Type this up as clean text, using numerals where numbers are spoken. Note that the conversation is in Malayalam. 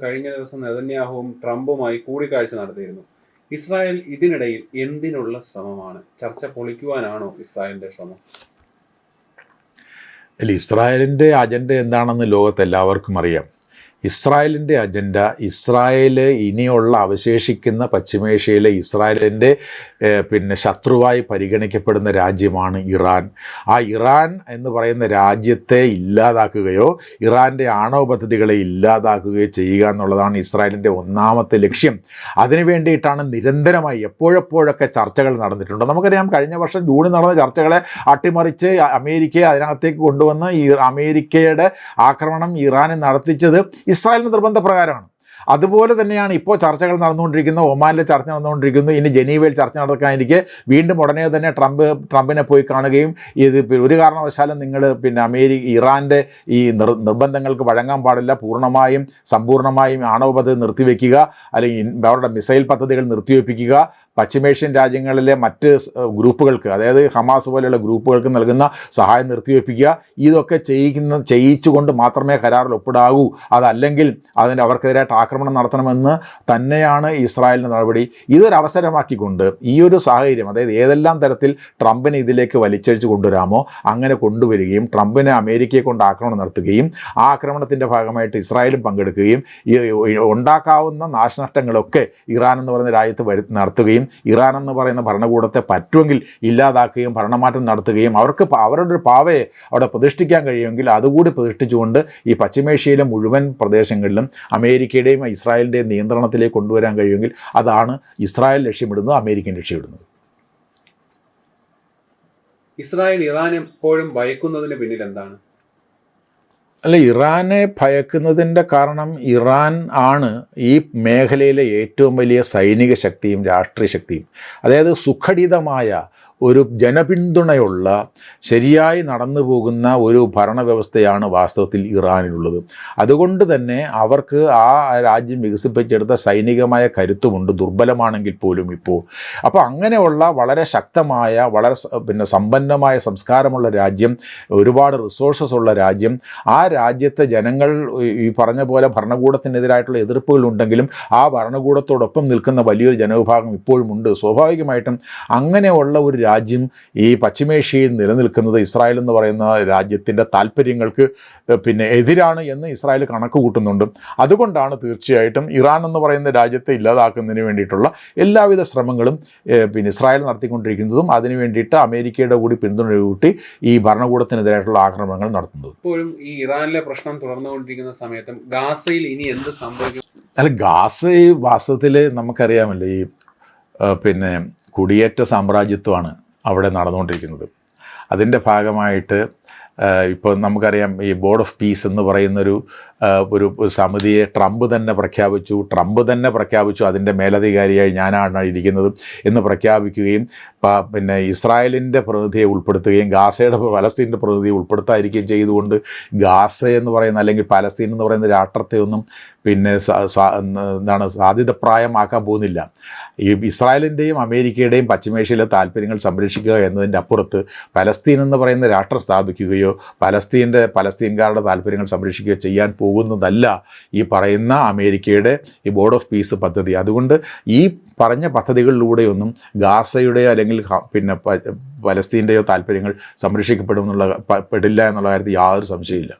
കഴിഞ്ഞ ദിവസം നെതന്യാഹുവും ട്രംപുമായി കൂടിക്കാഴ്ച നടത്തിയിരുന്നു. ഇസ്രായേൽ ഇതിനിടയിൽ എന്തിനുള്ള ശ്രമമാണ്? ചർച്ച പൊളിക്കുവാനാണോ ഇസ്രായേലിന്റെ ശ്രമം? ഇസ്രായേലിൻ്റെ അജണ്ട എന്താണെന്ന് ലോകത്തെല്ലാവർക്കും അറിയാം. ഇസ്രായേലിൻ്റെ അജണ്ട, ഇസ്രായേൽ ഇനിയുള്ള അവശേഷിക്കുന്ന പശ്ചിമേഷ്യയിലെ ഇസ്രായേലിൻ്റെ ശത്രുവായി പരിഗണിക്കപ്പെടുന്ന രാജ്യമാണ് ഇറാൻ. ആ ഇറാൻ എന്ന് പറയുന്ന രാജ്യത്തെ ഇല്ലാതാക്കുകയോ ഇറാൻ്റെ ആണവ പദ്ധതികളെ ഇല്ലാതാക്കുകയോ ചെയ്യുക എന്നുള്ളതാണ് ഇസ്രായേലിൻ്റെ ഒന്നാമത്തെ ലക്ഷ്യം. അതിനു വേണ്ടിയിട്ടാണ് നിരന്തരമായി എപ്പോഴെപ്പോഴൊക്കെ ചർച്ചകൾ നടന്നിട്ടുണ്ട്. നമുക്കറിയാം, കഴിഞ്ഞ വർഷം ജൂണിൽ നടന്ന ചർച്ചകളെ അട്ടിമറിച്ച് അമേരിക്കയെ അതിനകത്തേക്ക് കൊണ്ടുവന്ന് അമേരിക്കയുടെ ആക്രമണം ഇറാനിൽ നടത്തിച്ചത് ഇസ്രായേലിൻ്റെ നിർബന്ധപ്രകാരമാണ്. അതുപോലെ തന്നെയാണ് ഇപ്പോൾ ചർച്ചകൾ നടന്നുകൊണ്ടിരിക്കുന്നത്. ഒമാനിലെ ചർച്ച നടന്നുകൊണ്ടിരിക്കുന്നു. ഇനി ജനീവയിൽ ചർച്ച നടക്കാനിരിക്കെ വീണ്ടും ഉടനെ തന്നെ ട്രംപിനെ പോയി കാണുകയും ഇത് ഒരു കാരണവശാലും നിങ്ങൾ ഇറാൻ്റെ ഈ നിർബന്ധങ്ങൾക്ക് വഴങ്ങാൻ പാടില്ല, പൂർണ്ണമായും സമ്പൂർണ്ണമായും ആണവ പദ്ധതി നിർത്തിവെക്കുക, അല്ലെങ്കിൽ അവരുടെ മിസൈൽ പദ്ധതികൾ നിർത്തിവെപ്പിക്കുക, പശ്ചിമേഷ്യൻ രാജ്യങ്ങളിലെ മറ്റ് ഗ്രൂപ്പുകൾക്ക്, അതായത് ഹമാസ് പോലെയുള്ള ഗ്രൂപ്പുകൾക്ക് നൽകുന്ന സഹായം നിർത്തിവെപ്പിക്കുക, ഇതൊക്കെ ചെയ്യിച്ചുകൊണ്ട് മാത്രമേ കരാറിൽ ഒപ്പിടാവൂ. അതല്ലെങ്കിൽ അവർക്കെതിരായിട്ട് ആക്രമണം നടത്തണമെന്ന് തന്നെയാണ് ഇസ്രായേലിൻ്റെ നടപടി. ഇതൊരവസരമാക്കിക്കൊണ്ട് ഈ ഒരു സാഹചര്യം, അതായത് ഏതെല്ലാം തരത്തിൽ ട്രംപിനെ ഇതിലേക്ക് വലിച്ചഴിച്ച് കൊണ്ടുവരാമോ അങ്ങനെ കൊണ്ടുവരികയും ട്രംപിനെ അമേരിക്കയെ കൊണ്ട് ആക്രമണം നടത്തുകയും ആ ആക്രമണത്തിൻ്റെ ഭാഗമായിട്ട് ഇസ്രായേലും പങ്കെടുക്കുകയും ഉണ്ടാക്കാവുന്ന നാശനഷ്ടങ്ങളൊക്കെ ഇറാൻ എന്ന് പറയുന്ന രാജ്യത്ത് നടത്തുകയും ഇറാൻ എന്ന് പറയുന്ന ഭരണകൂടത്തെ പറ്റുമെങ്കിൽ ഇല്ലാതാക്കുകയും ഭരണമാറ്റം നടത്തുകയും അവരുടെ ഒരു പാവയെ അവിടെ പ്രതിഷ്ഠിക്കാൻ കഴിയുമെങ്കിൽ അതുകൂടി പ്രതിഷ്ഠിച്ചുകൊണ്ട് ഈ പശ്ചിമേഷ്യയിലെ മുഴുവൻ പ്രദേശങ്ങളിലും അമേരിക്കയുടെയും ഇസ്രായേലിൻ്റെയും നിയന്ത്രണത്തിലേക്ക് കൊണ്ടുവരാൻ കഴിയുമെങ്കിൽ അതാണ് ഇസ്രായേൽ ലക്ഷ്യമിടുന്നത്, അമേരിക്കൻ ലക്ഷ്യമിടുന്നത്. ഇസ്രായേൽ ഇറാൻ എപ്പോഴും ഭയക്കുന്നതിന് പിന്നിൽ എന്താണ്? ഇറാനെ ഭയക്കുന്നതിൻ്റെ കാരണം ഇറാൻ ആണ് ഈ മേഖലയിലെ ഏറ്റവും വലിയ സൈനിക ശക്തിയും രാഷ്ട്രീയ ശക്തിയും. അതായത് സുഘടിതമായ ഒരു ജനപിന്തുണയുള്ള ശരിയായി നടന്നു പോകുന്ന ഒരു ഭരണവ്യവസ്ഥയാണ് വാസ്തവത്തിൽ ഇറാനിലുള്ളത്. അതുകൊണ്ട് തന്നെ അവർക്ക് ആ രാജ്യം വികസിപ്പിച്ചെടുത്ത സൈനികമായ കരുത്തുമുണ്ട്, ദുർബലമാണെങ്കിൽ പോലും ഇപ്പോൾ. അപ്പോൾ അങ്ങനെയുള്ള വളരെ ശക്തമായ, വളരെ സമ്പന്നമായ സംസ്കാരമുള്ള രാജ്യം, ഒരുപാട് റിസോഴ്സസ് ഉള്ള രാജ്യം, ആ രാജ്യത്തെ ജനങ്ങൾ ഈ പറഞ്ഞ പോലെ ഭരണകൂടത്തിനെതിരായിട്ടുള്ള എതിർപ്പുകളുണ്ടെങ്കിലും ആ ഭരണകൂടത്തോടൊപ്പം നിൽക്കുന്ന വലിയൊരു ജനവിഭാഗം ഇപ്പോഴുമുണ്ട്. സ്വാഭാവികമായിട്ടും അങ്ങനെയുള്ള ഒരു രാജ്യം ഈ പശ്ചിമേഷ്യയിൽ നിലനിൽക്കുന്നത് ഇസ്രായേൽ എന്ന് പറയുന്ന രാജ്യത്തിൻ്റെ താല്പര്യങ്ങൾക്ക് എതിരാണ് എന്ന് ഇസ്രായേൽ കണക്ക് കൂട്ടുന്നുണ്ട്. അതുകൊണ്ടാണ് തീർച്ചയായിട്ടും ഇറാൻ എന്ന് പറയുന്ന രാജ്യത്തെ ഇല്ലാതാക്കുന്നതിന് വേണ്ടിയിട്ടുള്ള എല്ലാവിധ ശ്രമങ്ങളും ഇസ്രായേൽ നടത്തിക്കൊണ്ടിരിക്കുന്നതും അതിനു വേണ്ടിയിട്ട് അമേരിക്കയുടെ കൂടി പിന്തുണ കൂട്ടി ഈ ഭരണകൂടത്തിനെതിരായിട്ടുള്ള ആക്രമണങ്ങൾ നടത്തുന്നത്. ഇപ്പോഴും ഈ ഇറാനിലെ പ്രശ്നം തുടർന്നുകൊണ്ടിരിക്കുന്ന സമയത്തും ഗാസയിൽ ഇനി എന്ത് സംഭവിക്കും? ഗാസ വാസ്തവത്തിൽ നമുക്കറിയാമല്ലോ, ഈ കുടിയേറ്റ സാമ്രാജ്യത്വമാണ് അവിടെ നടന്നുകൊണ്ടിരിക്കുന്നത്. അതിൻ്റെ ഭാഗമായിട്ട് ഇപ്പോൾ നമുക്കറിയാം, ഈ ബോർഡ് ഓഫ് പീസ് എന്ന് പറയുന്നൊരു സമിതിയെ ട്രംപ് തന്നെ പ്രഖ്യാപിച്ചു അതിൻ്റെ മേലധികാരിയായി ഞാനാണ് ഇരിക്കുന്നത് എന്ന് പ്രഖ്യാപിക്കുകയും ഇസ്രായേലിൻ്റെ പ്രതിനിധിയെ ഉൾപ്പെടുത്തുകയും പലസ്തീൻ്റെ പ്രതിനിധിയെ ഉൾപ്പെടുത്താതിരിക്കുകയും ചെയ്തുകൊണ്ട് ഗാസ എന്ന് പറയുന്ന അല്ലെങ്കിൽ പലസ്തീൻ എന്ന് പറയുന്ന രാഷ്ട്രത്തെ ഒന്നും സാധ്യതപ്രായമാക്കാൻ പോകുന്നില്ല. ഈ ഇസ്രായേലിൻ്റെയും അമേരിക്കയുടെയും പശ്ചിമേഷ്യയിലെ താല്പര്യങ്ങൾ സംരക്ഷിക്കുക എന്നതിൻ്റെ അപ്പുറത്ത് പലസ്തീൻ എന്ന് പറയുന്ന രാഷ്ട്രം സ്ഥാപിക്കുകയോ പലസ്തീൻകാരുടെ താല്പര്യങ്ങൾ സംരക്ഷിക്കുകയോ ചെയ്യാൻ പോകുന്നതല്ല ഈ പറയുന്ന അമേരിക്കയുടെ ഈ ബോർഡ് ഓഫ് പീസ് പദ്ധതി. അതുകൊണ്ട് ഈ പറഞ്ഞ പദ്ധതികളിലൂടെയൊന്നും ഗാസയുടെയോ അല്ലെങ്കിൽ പലസ്തീൻ്റെയോ താല്പര്യങ്ങൾ സംരക്ഷിക്കപ്പെടില്ല എന്നുള്ള കാര്യത്തിൽ യാതൊരു സംശയമില്ല.